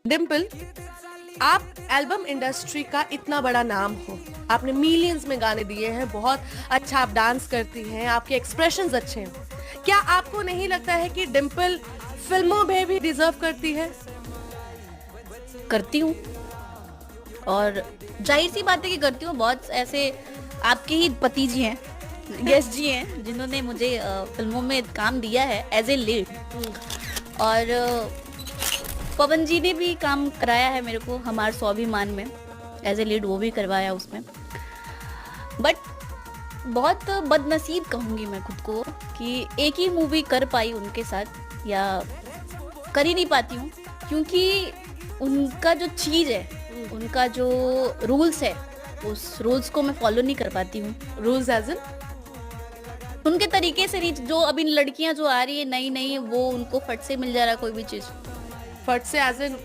डिम्पल, आप album industry का इतना बड़ा नाम हो, आपने मिलियंस में गाने दिए हैं, बहुत अच्छा आप डांस करती हैं, आपके एक्सप्रेशंस अच्छे हैं। क्या आपको नहीं लगता है कि डिम्पल फिल्मों में भी डिजर्व करती है? करती हूँ, और जाहिर सी बात है कि करती हूँ। बहुत ऐसे आपके ही पति जी हैं, गेस्ट जी हैं, जिन्होंने मुझे फिल्मों में काम दिया है एज ए लीड। और पवन जी ने भी काम कराया है मेरे को हमार स्वाभिमान में, एज ए लीड वो भी करवाया उसमें। बट बहुत बदनसीब कहूँगी मैं खुद को कि एक ही मूवी कर पाई उनके साथ, या कर ही नहीं पाती हूँ, क्योंकि उनका जो चीज़ है, उनका जो रूल्स है, उस रूल्स को मैं फॉलो नहीं कर पाती हूँ। Rules as in? उनके तरीके से नहीं। जो अभी लड़कियां जो आ रही है नई नई, वो उनको फट से मिल जा रहा है कोई भी चीज़। फट से एज इन